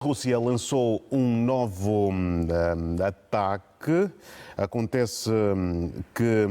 A Rússia lançou um novo ataque. Acontece que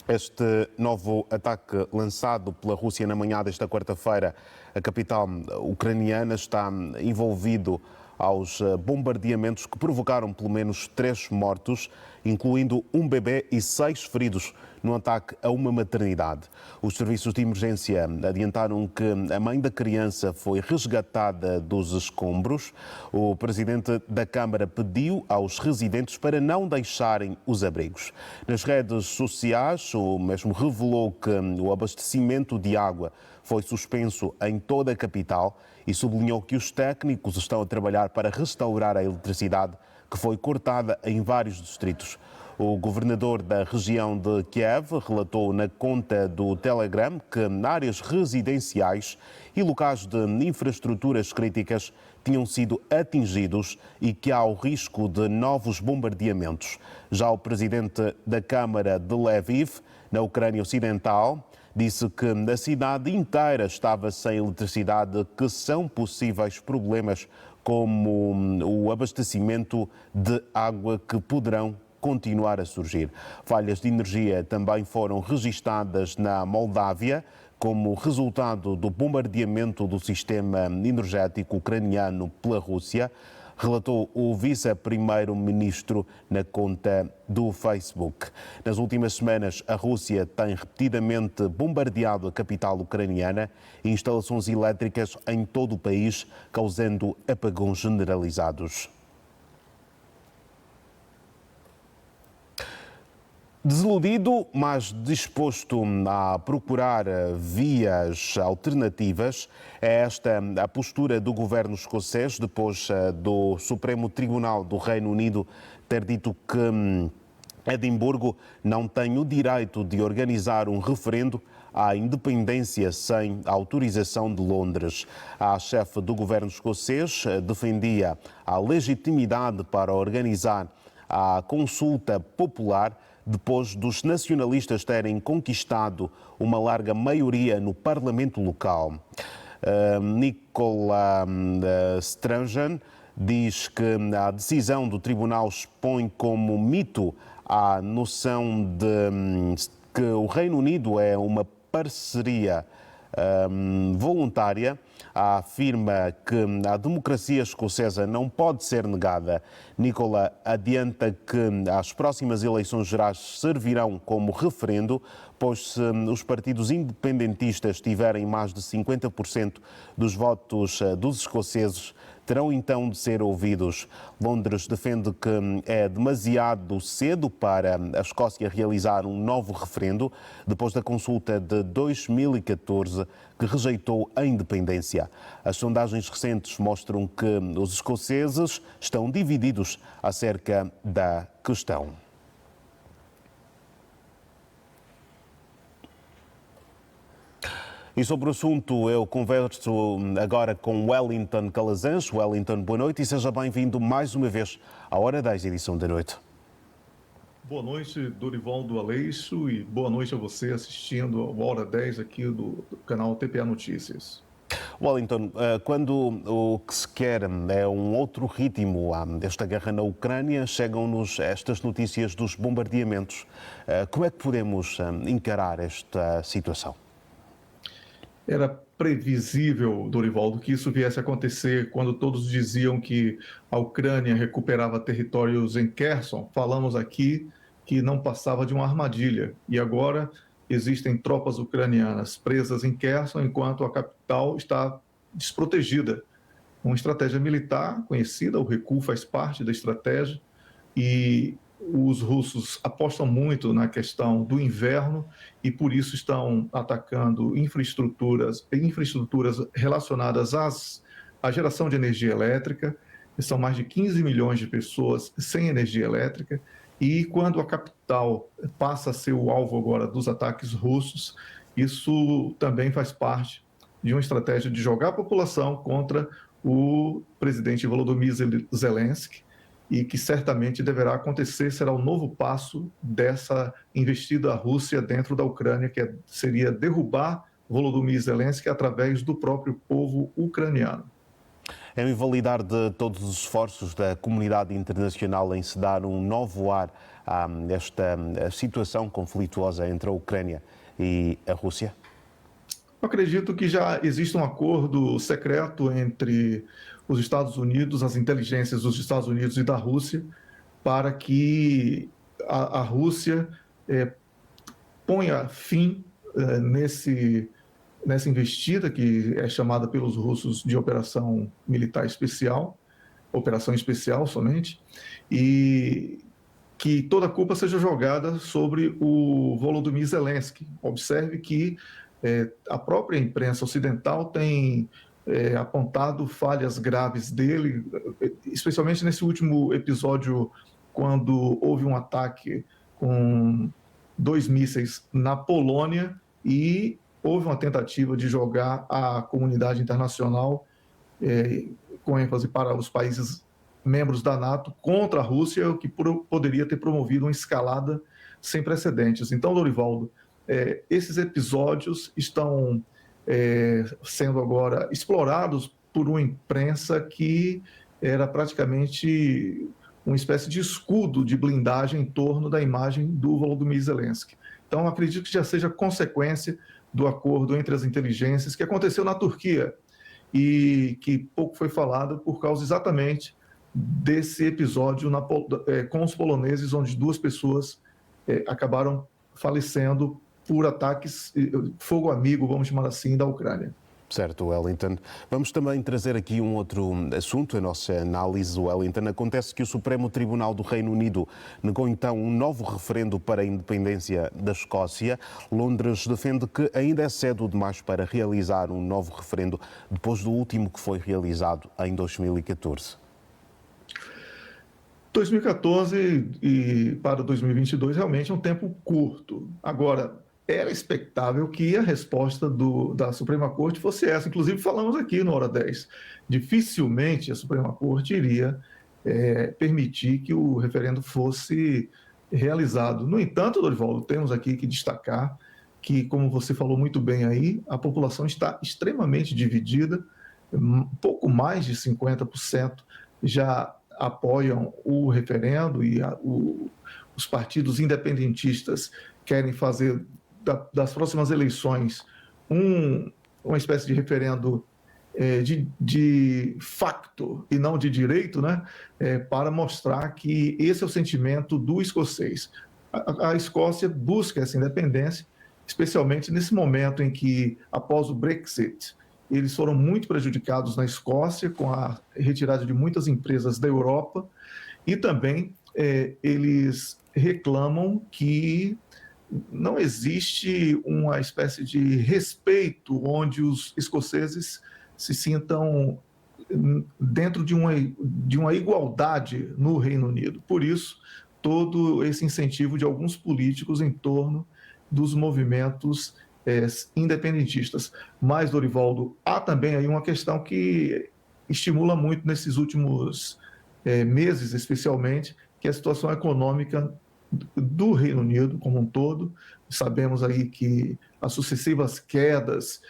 este novo ataque lançado pela Rússia na manhã desta quarta-feira, a capital ucraniana, está envolvido aos bombardeamentos que provocaram pelo menos 3 mortos, incluindo um bebê e 6 feridos no ataque a uma maternidade. Os serviços de emergência adiantaram que a mãe da criança foi resgatada dos escombros. O presidente da Câmara pediu aos residentes para não deixarem os abrigos. Nas redes sociais, o mesmo revelou que o abastecimento de água foi suspenso em toda a capital e sublinhou que os técnicos estão a trabalhar para restaurar a eletricidade que foi cortada em vários distritos. O governador da região de Kiev relatou na conta do Telegram que áreas residenciais e locais de infraestruturas críticas tinham sido atingidos e que há o risco de novos bombardeamentos. Já o presidente da Câmara de Lviv, na Ucrânia Ocidental, disse que a cidade inteira estava sem eletricidade, que são possíveis problemas como o abastecimento de água que poderão continuar a surgir. Falhas de energia também foram registadas na Moldávia como resultado do bombardeamento do sistema energético ucraniano pela Rússia, relatou o vice-primeiro-ministro na conta do Facebook. Nas últimas semanas, a Rússia tem repetidamente bombardeado a capital ucraniana e instalações elétricas em todo o país, causando apagões generalizados. Desiludido, mas disposto a procurar vias alternativas, é esta a postura do governo escocês depois do Supremo Tribunal do Reino Unido ter dito que Edimburgo não tem o direito de organizar um referendo à independência sem autorização de Londres. A chefe do governo escocês defendia a legitimidade para organizar a consulta popular depois dos nacionalistas terem conquistado uma larga maioria no Parlamento local. Nicola Sturgeon diz que a decisão do tribunal expõe como mito a noção de que o Reino Unido é uma parceria voluntária. Afirma que a democracia escocesa não pode ser negada. Nicola adianta que as próximas eleições gerais servirão como referendo, pois se os partidos independentistas tiverem mais de 50% dos votos dos escoceses, terão então de ser ouvidos. Londres defende que é demasiado cedo para a Escócia realizar um novo referendo, depois da consulta de 2014, que rejeitou a independência. As sondagens recentes mostram que os escoceses estão divididos acerca da questão. E sobre o assunto eu converso agora com Wellington Calazans. Wellington, boa noite e seja bem-vindo mais uma vez à Hora 10, edição da noite. Boa noite, Dorivaldo Aleixo, e boa noite a você assistindo a Hora 10 aqui do canal TPA Notícias. Wellington, quando o que se quer é um outro ritmo desta guerra na Ucrânia, chegam-nos estas notícias dos bombardeamentos. Como é que podemos encarar esta situação? Era previsível, Dorivaldo, que isso viesse a acontecer quando todos diziam que a Ucrânia recuperava territórios em Kherson. Falamos aqui que não passava de uma armadilha. E agora existem tropas ucranianas presas em Kherson, enquanto a capital está desprotegida. Uma estratégia militar conhecida, o recuo faz parte da estratégia, e os russos apostam muito na questão do inverno e por isso estão atacando infraestruturas relacionadas à geração de energia elétrica. São mais de 15 milhões de pessoas sem energia elétrica, e quando a capital passa a ser o alvo agora dos ataques russos, isso também faz parte de uma estratégia de jogar a população contra o presidente Volodymyr Zelensky, e que certamente deverá acontecer, será o novo passo dessa investida Rússia dentro da Ucrânia, que seria derrubar Volodymyr Zelensky através do próprio povo ucraniano. É o invalidar de todos os esforços da comunidade internacional em se dar um novo ar a esta situação conflituosa entre a Ucrânia e a Rússia? Eu acredito que já existe um acordo secreto entre os Estados Unidos, as inteligências dos Estados Unidos e da Rússia, para que a Rússia ponha fim nessa investida, que é chamada pelos russos de Operação Militar Especial, Operação Especial somente, e que toda a culpa seja jogada sobre o Volodymyr Zelensky. Observe que a própria imprensa ocidental tem apontado falhas graves dele, especialmente nesse último episódio, quando houve um ataque com 2 mísseis na Polônia e houve uma tentativa de jogar a comunidade internacional, com ênfase para os países membros da NATO, contra a Rússia, o que poderia ter promovido uma escalada sem precedentes. Então, Dorivaldo, esses episódios estão sendo agora explorados por uma imprensa que era praticamente uma espécie de escudo de blindagem em torno da imagem do Volodymyr Zelensky. Então, acredito que já seja consequência do acordo entre as inteligências que aconteceu na Turquia e que pouco foi falado por causa exatamente desse episódio com os poloneses, onde 2 pessoas acabaram falecendo por ataques, fogo amigo, vamos chamar assim, da Ucrânia. Certo, Wellington. Vamos também trazer aqui um outro assunto, a nossa análise, Wellington. Acontece que o Supremo Tribunal do Reino Unido negou então um novo referendo para a independência da Escócia. Londres defende que ainda é cedo demais para realizar um novo referendo, depois do último que foi realizado em 2014. 2014 e para 2022 realmente é um tempo curto. Agora, era expectável que a resposta da Suprema Corte fosse essa. Inclusive, falamos aqui no Hora 10. Dificilmente a Suprema Corte iria permitir que o referendo fosse realizado. No entanto, Dorivaldo, temos aqui que destacar que, como você falou muito bem aí, a população está extremamente dividida, pouco mais de 50% já apoiam o referendo e os partidos independentistas querem fazer das próximas eleições uma espécie de referendo de facto e não de direito, né? Para mostrar que esse é o sentimento do escocês. A Escócia busca essa independência, especialmente nesse momento em que, após o Brexit, eles foram muito prejudicados na Escócia com a retirada de muitas empresas da Europa e também eles reclamam que não existe uma espécie de respeito onde os escoceses se sintam dentro de uma igualdade no Reino Unido. Por isso, todo esse incentivo de alguns políticos em torno dos movimentos independentistas. Mas, Dorivaldo, há também aí uma questão que estimula muito nesses últimos meses, especialmente, que é a situação econômica do Reino Unido como um todo. Sabemos aí que as sucessivas quedas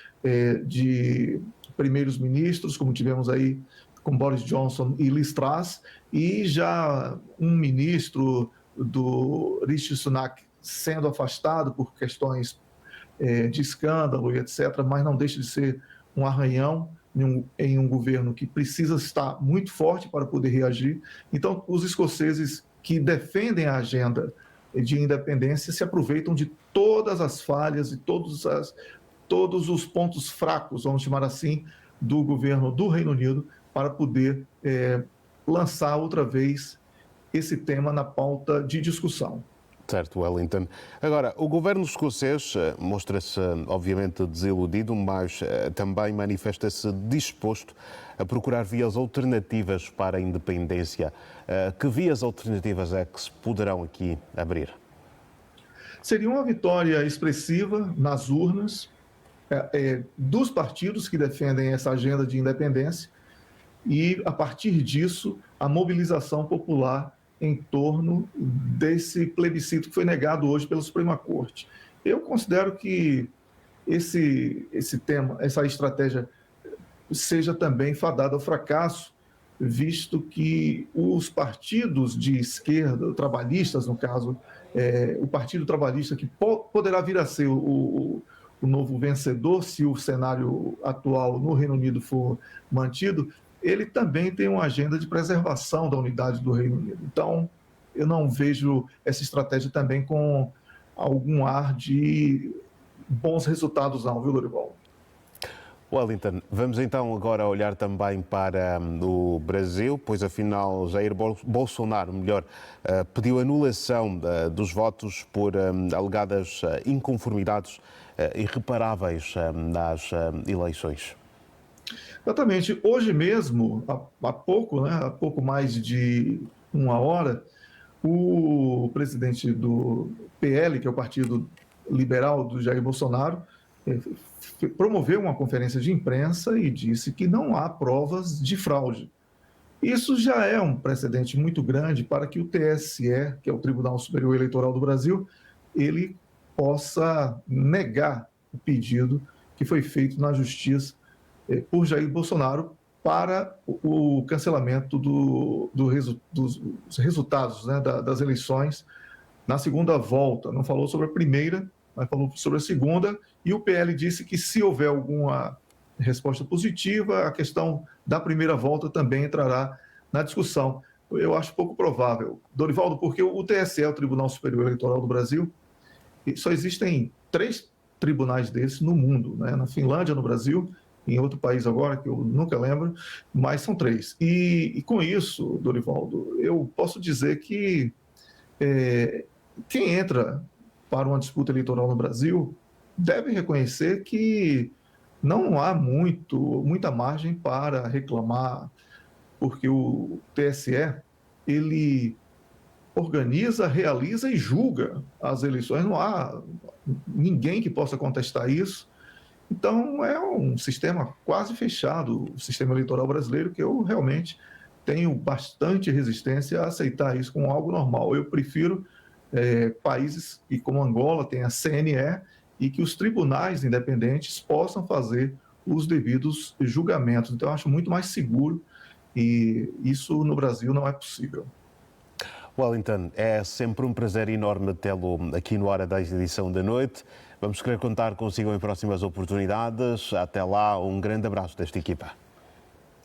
de primeiros ministros, como tivemos aí com Boris Johnson e Liz Truss, e já um ministro do Rishi Sunak sendo afastado por questões de escândalo e etc., mas não deixa de ser um arranhão em um governo que precisa estar muito forte para poder reagir. Então, os escoceses que defendem a agenda de independência se aproveitam de todas as falhas e todos os pontos fracos, vamos chamar assim, do governo do Reino Unido para poder lançar outra vez esse tema na pauta de discussão. Certo, Wellington. Agora, o governo escocês mostra-se obviamente desiludido, mas também manifesta-se disposto a procurar vias alternativas para a independência. Que vias alternativas é que se poderão aqui abrir? Seria uma vitória expressiva nas urnas dos partidos que defendem essa agenda de independência e, a partir disso, a mobilização popular em torno desse plebiscito que foi negado hoje pela Suprema Corte. Eu considero que esse tema, essa estratégia seja também fadada ao fracasso, visto que os partidos de esquerda, trabalhistas, no caso, o Partido Trabalhista, que poderá vir a ser o novo vencedor se o cenário atual no Reino Unido for mantido, ele também tem uma agenda de preservação da unidade do Reino Unido. Então, eu não vejo essa estratégia também com algum ar de bons resultados, não, viu, Dorival? Wellington, vamos então agora olhar também para o Brasil, pois afinal Jair Bolsonaro, pediu anulação dos votos por alegadas inconformidades irreparáveis nas eleições. Exatamente. Hoje mesmo, há pouco, né, há pouco mais de uma hora, o presidente do PL, que é o Partido Liberal do Jair Bolsonaro, promoveu uma conferência de imprensa e disse que não há provas de fraude. Isso já é um precedente muito grande para que o TSE, que é o Tribunal Superior Eleitoral do Brasil, ele possa negar o pedido que foi feito na Justiça por Jair Bolsonaro para o cancelamento dos resultados, né, das eleições na segunda volta. Não falou sobre a primeira, mas falou sobre a segunda, e o PL disse que se houver alguma resposta positiva, a questão da primeira volta também entrará na discussão. Eu acho pouco provável, Dorivaldo, porque o TSE, o Tribunal Superior Eleitoral do Brasil, só existem 3 tribunais desses no mundo, né? Na Finlândia, no Brasil, em outro país agora, que eu nunca lembro, mas são 3. E com isso, Dorivaldo, eu posso dizer que quem entra para uma disputa eleitoral no Brasil deve reconhecer que não há muita margem para reclamar, porque o TSE, ele organiza, realiza e julga as eleições. Não há ninguém que possa contestar isso. Então, é um sistema quase fechado, o sistema eleitoral brasileiro, que eu realmente tenho bastante resistência a aceitar isso como algo normal. Eu prefiro países que, como Angola, tem a CNE e que os tribunais independentes possam fazer os devidos julgamentos. Então, eu acho muito mais seguro e isso no Brasil não é possível. Wellington, é sempre um prazer enorme tê-lo aqui no Hora 10 edição da noite. Vamos querer contar consigo em próximas oportunidades. Até lá, um grande abraço desta equipa.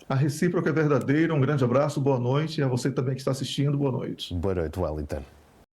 A recíproca é verdadeira. Um grande abraço, boa noite. E a você também que está assistindo, boa noite. Boa noite, Wellington.